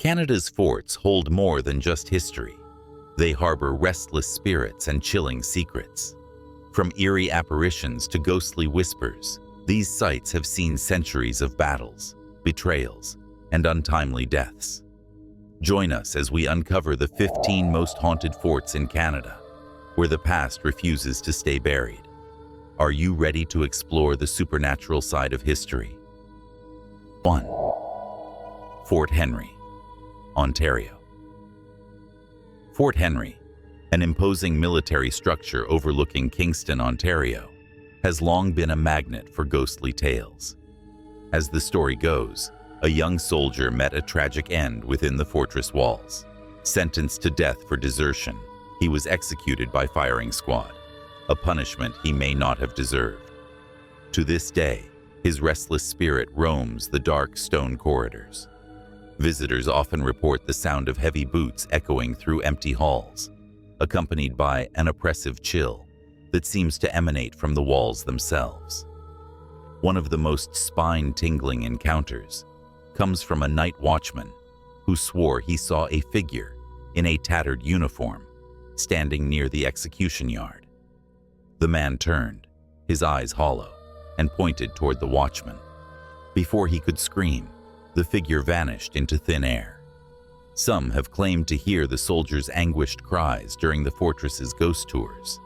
Canada's forts hold more than just history. They harbor restless spirits and chilling secrets. From eerie apparitions to ghostly whispers, these sites have seen centuries of battles, betrayals, and untimely deaths. Join us as we uncover the 15 most haunted forts in Canada, where the past refuses to stay buried. Are you ready to explore the supernatural side of history? 1. Fort Henry, Ontario. Fort Henry, an imposing military structure overlooking Kingston, Ontario, has long been a magnet for ghostly tales. As the story goes, a young soldier met a tragic end within the fortress walls. Sentenced to death for desertion, he was executed by firing squad, a punishment he may not have deserved. To this day, his restless spirit roams the dark stone corridors. Visitors often report the sound of heavy boots echoing through empty halls, accompanied by an oppressive chill that seems to emanate from the walls themselves. One of the most spine-tingling encounters comes from a night watchman who swore he saw a figure in a tattered uniform standing near the execution yard. The man turned, his eyes hollow, and pointed toward the watchman. Before he could scream, the figure vanished into thin air. Some have claimed to hear the soldier's anguished cries during the fortress's ghost tours,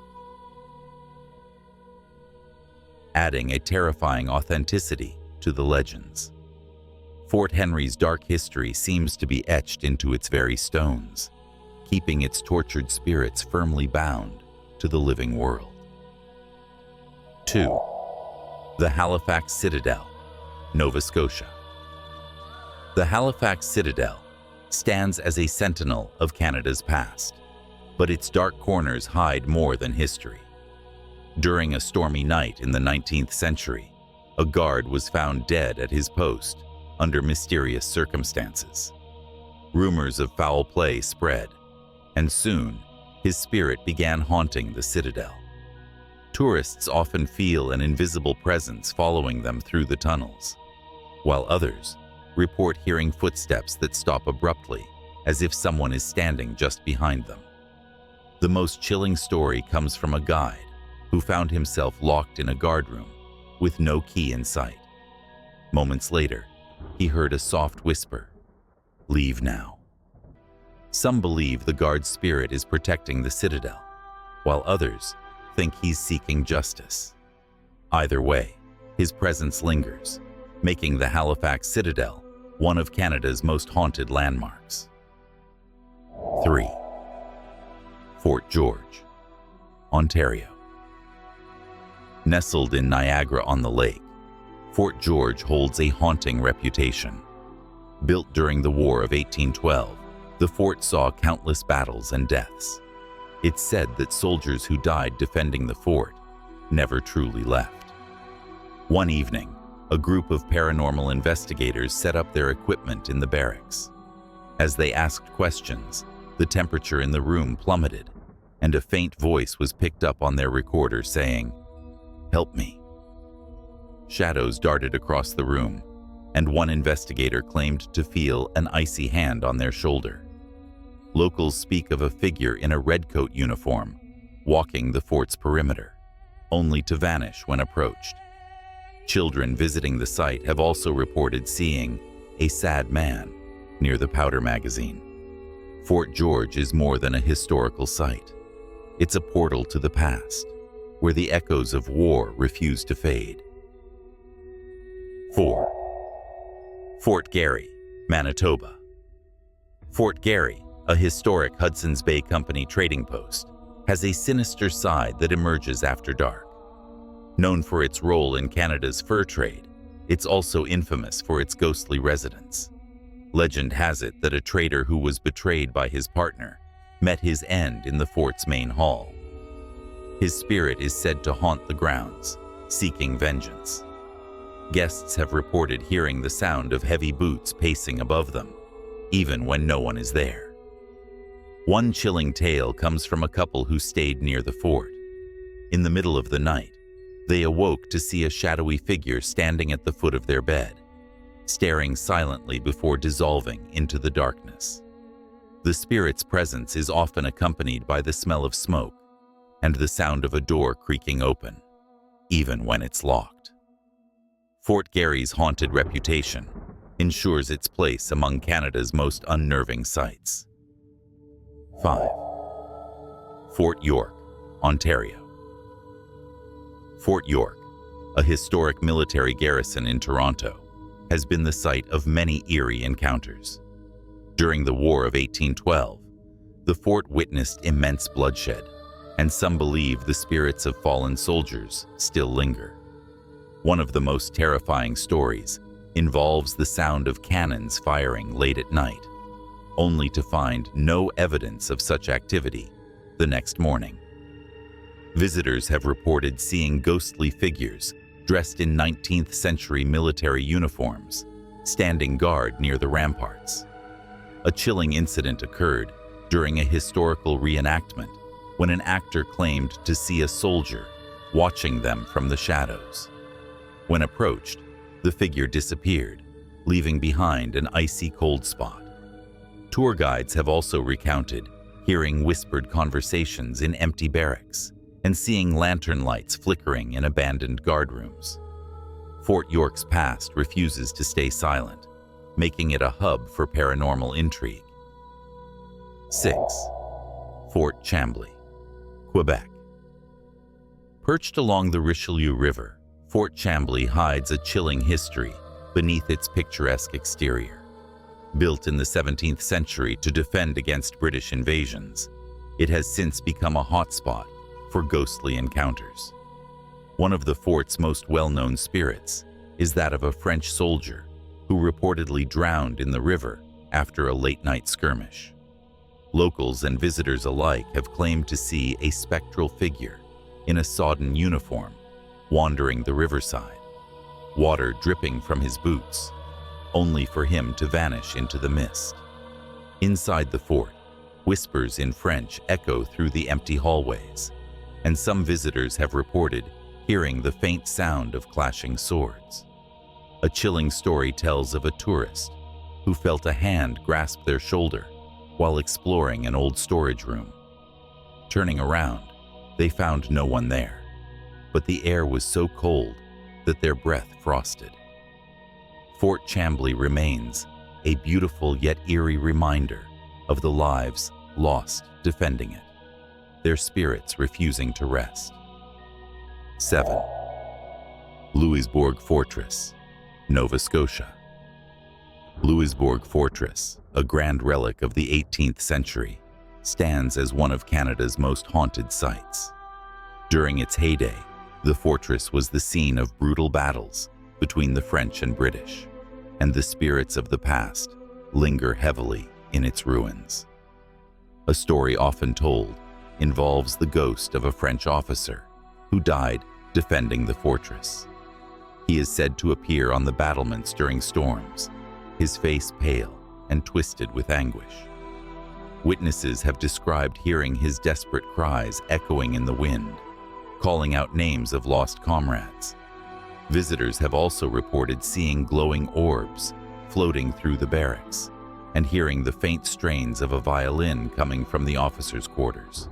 adding a terrifying authenticity to the legends. Fort Henry's dark history seems to be etched into its very stones, keeping its tortured spirits firmly bound to the living world. 2. The Halifax Citadel, Nova Scotia. The Halifax Citadel stands as a sentinel of Canada's past, but its dark corners hide more than history. During a stormy night in the 19th century, a guard was found dead at his post under mysterious circumstances. Rumors of foul play spread, and soon his spirit began haunting the Citadel. Tourists often feel an invisible presence following them through the tunnels, while others report hearing footsteps that stop abruptly, as if someone is standing just behind them. The most chilling story comes from a guide who found himself locked in a guard room with no key in sight. Moments later, he heard a soft whisper, "Leave now." Some believe the guard's spirit is protecting the Citadel, while others think he's seeking justice. Either way, his presence lingers, making the Halifax Citadel one of Canada's most haunted landmarks. 3. Fort George, Ontario. Nestled in Niagara-on-the-Lake, Fort George holds a haunting reputation. Built during the War of 1812, the fort saw countless battles and deaths. It's said that soldiers who died defending the fort never truly left. One evening, a group of paranormal investigators set up their equipment in the barracks. As they asked questions, the temperature in the room plummeted, and a faint voice was picked up on their recorder saying, "Help me." Shadows darted across the room, and one investigator claimed to feel an icy hand on their shoulder. Locals speak of a figure in a redcoat uniform walking the fort's perimeter, only to vanish when approached. Children visiting the site have also reported seeing a sad man near the powder magazine. Fort George is more than a historical site. It's a portal to the past, where the echoes of war refuse to fade. 4. Fort Garry, Manitoba. Fort Garry, a historic Hudson's Bay Company trading post, has a sinister side that emerges after dark. Known for its role in Canada's fur trade, it's also infamous for its ghostly residents. Legend has it that a trader who was betrayed by his partner met his end in the fort's main hall. His spirit is said to haunt the grounds, seeking vengeance. Guests have reported hearing the sound of heavy boots pacing above them, even when no one is there. One chilling tale comes from a couple who stayed near the fort. In the middle of the night, they awoke to see a shadowy figure standing at the foot of their bed. staring silently before dissolving into the darkness. The spirit's presence is often accompanied by the smell of smoke and the sound of a door creaking open, even when it's locked. Fort Garry's haunted reputation ensures its place among Canada's most unnerving sites. 5. Fort York, Ontario. Fort York, a historic military garrison in Toronto, has been the site of many eerie encounters. During the War of 1812, the fort witnessed immense bloodshed, and some believe the spirits of fallen soldiers still linger. One of the most terrifying stories involves the sound of cannons firing late at night, only to find no evidence of such activity the next morning. Visitors have reported seeing ghostly figures dressed in 19th century military uniforms, standing guard near the ramparts. A chilling incident occurred during a historical reenactment when an actor claimed to see a soldier watching them from the shadows. When approached, the figure disappeared, leaving behind an icy cold spot. Tour guides have also recounted hearing whispered conversations in empty barracks and seeing lantern lights flickering in abandoned guard rooms. Fort York's past refuses to stay silent, making it a hub for paranormal intrigue. 6. Fort Chambly, Quebec. Perched along the Richelieu River, Fort Chambly hides a chilling history beneath its picturesque exterior. Built in the 17th century to defend against British invasions, it has since become a hotspot for ghostly encounters. One of the fort's most well-known spirits is that of a French soldier who reportedly drowned in the river after a late-night skirmish. Locals and visitors alike have claimed to see a spectral figure in a sodden uniform wandering the riverside, water dripping from his boots, only for him to vanish into the mist. Inside the fort, whispers in French echo through the empty hallways, and some visitors have reported hearing the faint sound of clashing swords. A chilling story tells of a tourist who felt a hand grasp their shoulder while exploring an old storage room. Turning around, they found no one there, but the air was so cold that their breath frosted. Fort Chambly remains a beautiful yet eerie reminder of the lives lost defending it, their spirits refusing to rest. 7. Louisbourg Fortress, Nova Scotia. Louisbourg Fortress, a grand relic of the 18th century, stands as one of Canada's most haunted sites. During its heyday, the fortress was the scene of brutal battles between the French and British, and the spirits of the past linger heavily in its ruins. A story often told involves the ghost of a French officer who died defending the fortress. He is said to appear on the battlements during storms, his face pale and twisted with anguish. Witnesses have described hearing his desperate cries echoing in the wind, calling out names of lost comrades. Visitors have also reported seeing glowing orbs floating through the barracks and hearing the faint strains of a violin coming from the officers' quarters.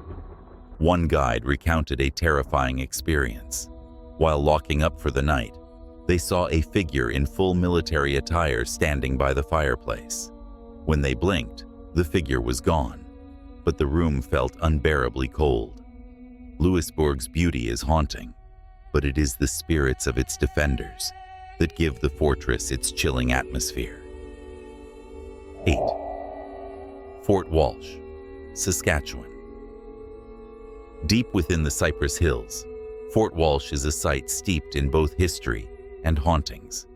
One guide recounted a terrifying experience. While locking up for the night, they saw a figure in full military attire standing by the fireplace. When they blinked, the figure was gone, but the room felt unbearably cold. Louisbourg's beauty is haunting, but it is the spirits of its defenders that give the fortress its chilling atmosphere. 8. Fort Walsh, Saskatchewan. Deep within the Cypress Hills, Fort Walsh is a site steeped in both history and hauntings.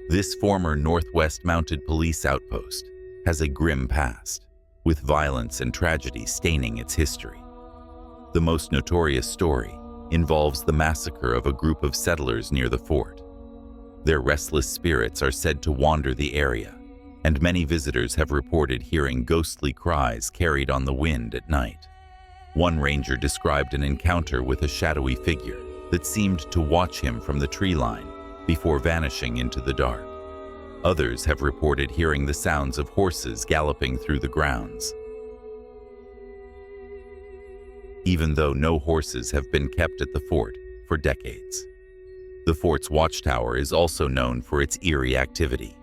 This former Northwest Mounted Police outpost has a grim past, with violence and tragedy staining its history. The most notorious story involves the massacre of a group of settlers near the fort. Their restless spirits are said to wander the area, and many visitors have reported hearing ghostly cries carried on the wind at night. One ranger described an encounter with a shadowy figure that seemed to watch him from the tree line before vanishing into the dark. Others have reported hearing the sounds of horses galloping through the grounds. Even though no horses have been kept at the fort for decades. The fort's watchtower is also known for its eerie activity.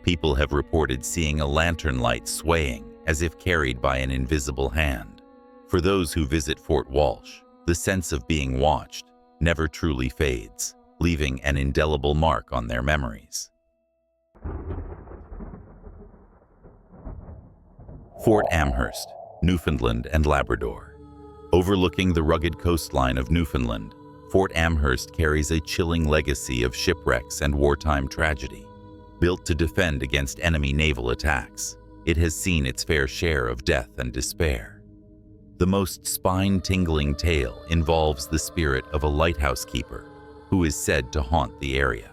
People have reported seeing a lantern light swaying as if carried by an invisible hand. For those who visit Fort Walsh, the sense of being watched never truly fades, leaving an indelible mark on their memories. Fort Amherst, Newfoundland and Labrador. Overlooking the rugged coastline of Newfoundland, Fort Amherst carries a chilling legacy of shipwrecks and wartime tragedy. Built to defend against enemy naval attacks, it has seen its fair share of death and despair. The most spine-tingling tale involves the spirit of a lighthouse keeper who is said to haunt the area.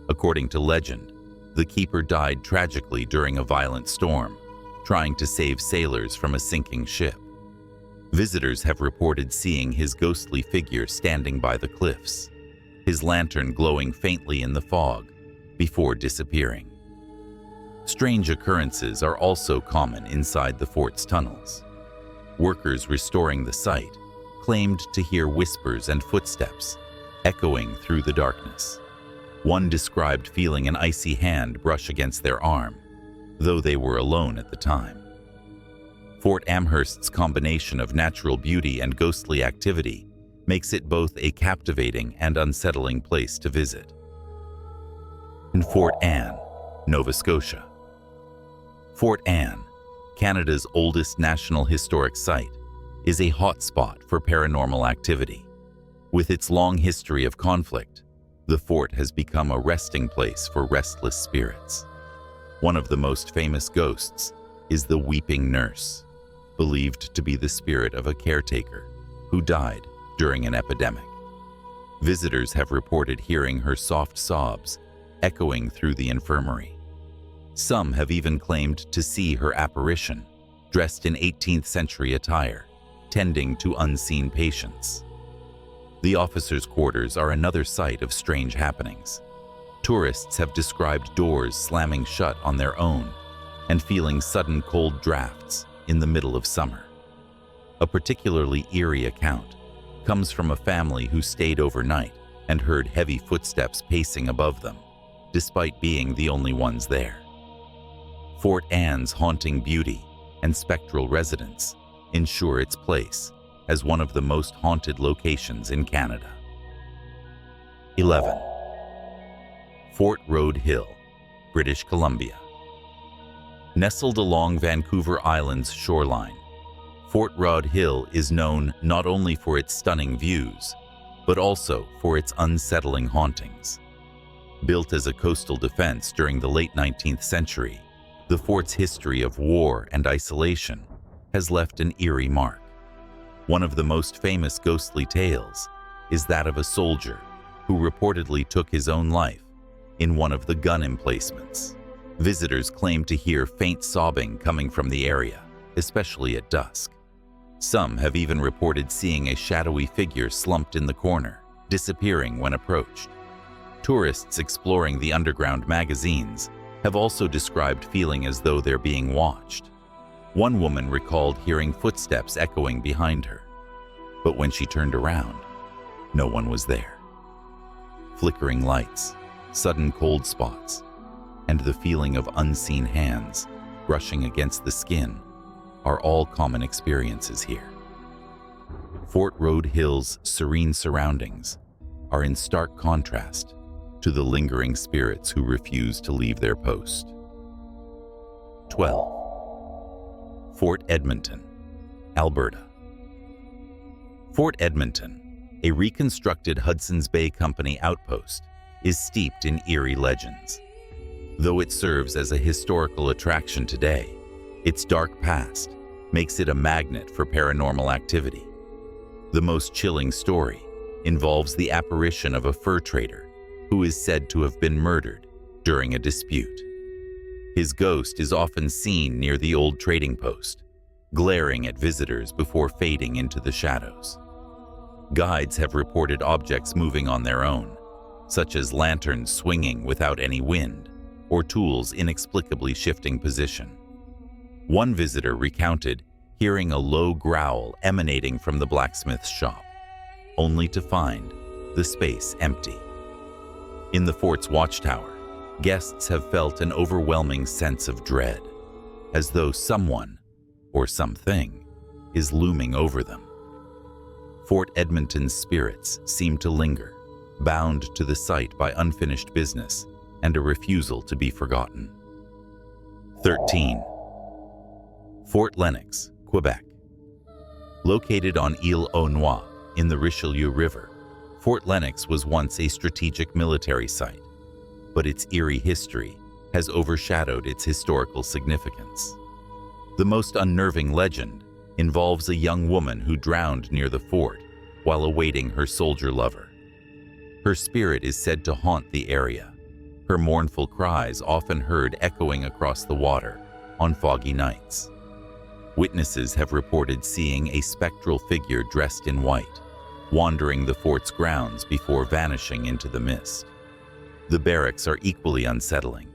According to legend, the keeper died tragically during a violent storm, trying to save sailors from a sinking ship. Visitors have reported seeing his ghostly figure standing by the cliffs, his lantern glowing faintly in the fog before disappearing. Strange occurrences are also common inside the fort's tunnels. Workers restoring the site claimed to hear whispers and footsteps echoing through the darkness. One described feeling an icy hand brush against their arm, though they were alone at the time. Fort Amherst's combination of natural beauty and ghostly activity makes it both a captivating and unsettling place to visit. In Fort Anne, Nova Scotia. Fort Anne, Canada's oldest national historic site, is a hotspot for paranormal activity. With its long history of conflict, the fort has become a resting place for restless spirits. One of the most famous ghosts is the Weeping Nurse, believed to be the spirit of a caretaker who died during an epidemic. Visitors have reported hearing her soft sobs echoing through the infirmary. Some have even claimed to see her apparition, dressed in 18th century attire, tending to unseen patients. The officers' quarters are another site of strange happenings. Tourists have described doors slamming shut on their own and feeling sudden cold drafts in the middle of summer. A particularly eerie account comes from a family who stayed overnight and heard heavy footsteps pacing above them, despite being the only ones there. Fort Anne's haunting beauty and spectral residence ensure its place as one of the most haunted locations in Canada. 11. Fort Road Hill, British Columbia. Nestled along Vancouver Island's shoreline, Fort Road Hill is known not only for its stunning views, but also for its unsettling hauntings. Built as a coastal defense during the late 19th century, the fort's history of war and isolation has left an eerie mark. One of the most famous ghostly tales is that of a soldier who reportedly took his own life in one of the gun emplacements. Visitors claim to hear faint sobbing coming from the area, especially at dusk. Some have even reported seeing a shadowy figure slumped in the corner, disappearing when approached. Tourists exploring the underground magazines have also described feeling as though they're being watched. One woman recalled hearing footsteps echoing behind her, but when she turned around, no one was there. Flickering lights, sudden cold spots, and the feeling of unseen hands brushing against the skin are all common experiences here. Fort Road Hill's serene surroundings are in stark contrast to the lingering spirits who refuse to leave their post. 12. Fort Edmonton, Alberta. Fort Edmonton, a reconstructed Hudson's Bay Company outpost, is steeped in eerie legends. Though it serves as a historical attraction today, its dark past makes it a magnet for paranormal activity. The most chilling story involves the apparition of a fur trader who is said to have been murdered during a dispute. His ghost is often seen near the old trading post, glaring at visitors before fading into the shadows. Guides have reported objects moving on their own, such as lanterns swinging without any wind, or tools inexplicably shifting position. One visitor recounted hearing a low growl emanating from the blacksmith's shop, only to find the space empty. In the fort's watchtower, guests have felt an overwhelming sense of dread, as though someone or something is looming over them. Fort Edmonton's spirits seem to linger, bound to the site by unfinished business and a refusal to be forgotten. 13. Fort Lennox, Quebec. Located on Île aux Noix in the Richelieu River, Fort Lennox was once a strategic military site, but its eerie history has overshadowed its historical significance. The most unnerving legend involves a young woman who drowned near the fort while awaiting her soldier lover. Her spirit is said to haunt the area, her mournful cries often heard echoing across the water on foggy nights. Witnesses have reported seeing a spectral figure dressed in white, wandering the fort's grounds before vanishing into the mist. The barracks are equally unsettling,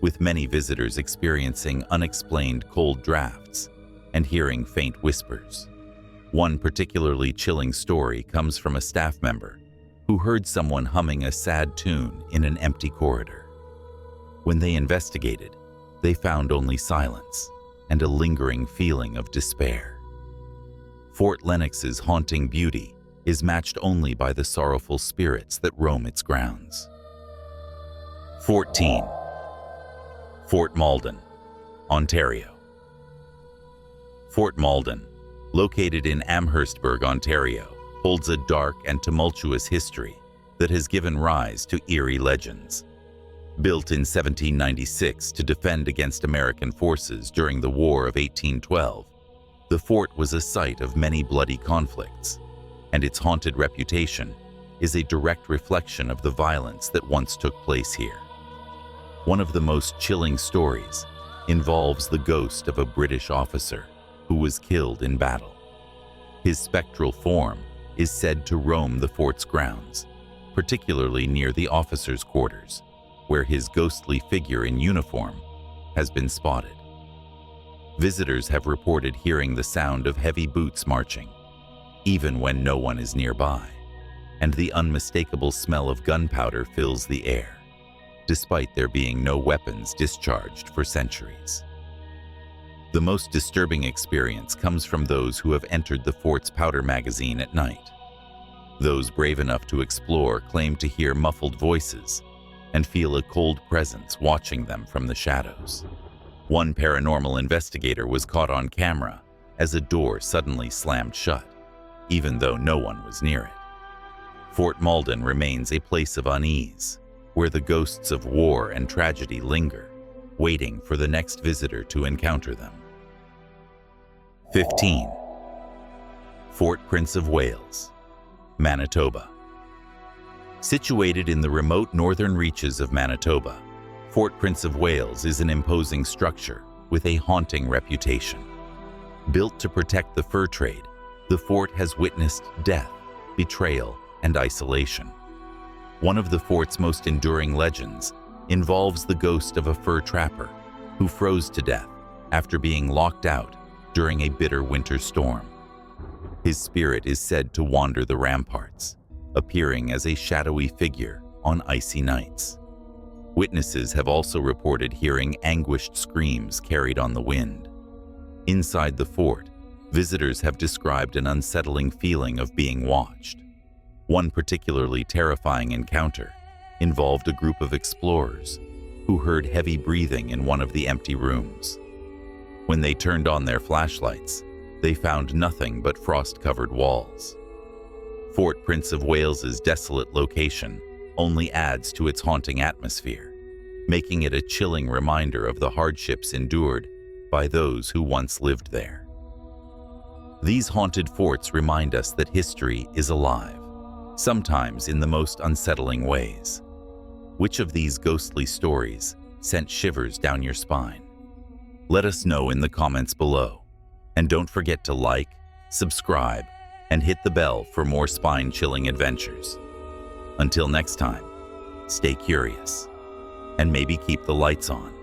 with many visitors experiencing unexplained cold drafts and hearing faint whispers. One particularly chilling story comes from a staff member who heard someone humming a sad tune in an empty corridor. When they investigated, they found only silence and a lingering feeling of despair. Fort Lennox's haunting beauty is matched only by the sorrowful spirits that roam its grounds. 14. Fort Malden, Ontario. Fort Malden, located in Amherstburg, Ontario, holds a dark and tumultuous history that has given rise to eerie legends. Built in 1796 to defend against American forces during the War of 1812, the fort was a site of many bloody conflicts, and its haunted reputation is a direct reflection of the violence that once took place here. One of the most chilling stories involves the ghost of a British officer who was killed in battle. His spectral form is said to roam the fort's grounds, particularly near the officers' quarters, where his ghostly figure in uniform has been spotted. Visitors have reported hearing the sound of heavy boots marching, even when no one is nearby, and the unmistakable smell of gunpowder fills the air, despite there being no weapons discharged for centuries. The most disturbing experience comes from those who have entered the fort's powder magazine at night. Those brave enough to explore claim to hear muffled voices and feel a cold presence watching them from the shadows. One paranormal investigator was caught on camera as a door suddenly slammed shut, even though no one was near it. Fort Malden remains a place of unease, where the ghosts of war and tragedy linger, waiting for the next visitor to encounter them. 15. Fort Prince of Wales, Manitoba. Situated in the remote northern reaches of Manitoba, Fort Prince of Wales is an imposing structure with a haunting reputation. Built to protect the fur trade, the fort has witnessed death, betrayal, and isolation. One of the fort's most enduring legends involves the ghost of a fur trapper who froze to death after being locked out during a bitter winter storm. His spirit is said to wander the ramparts, appearing as a shadowy figure on icy nights. Witnesses have also reported hearing anguished screams carried on the wind. Inside the fort, visitors have described an unsettling feeling of being watched. One particularly terrifying encounter involved a group of explorers who heard heavy breathing in one of the empty rooms. When they turned on their flashlights, they found nothing but frost-covered walls. Fort Prince of Wales's desolate location only adds to its haunting atmosphere, making it a chilling reminder of the hardships endured by those who once lived there. These haunted forts remind us that history is alive, sometimes in the most unsettling ways. Which of these ghostly stories sent shivers down your spine? Let us know in the comments below. And don't forget to like, subscribe, and hit the bell for more spine-chilling adventures. Until next time, stay curious and maybe keep the lights on.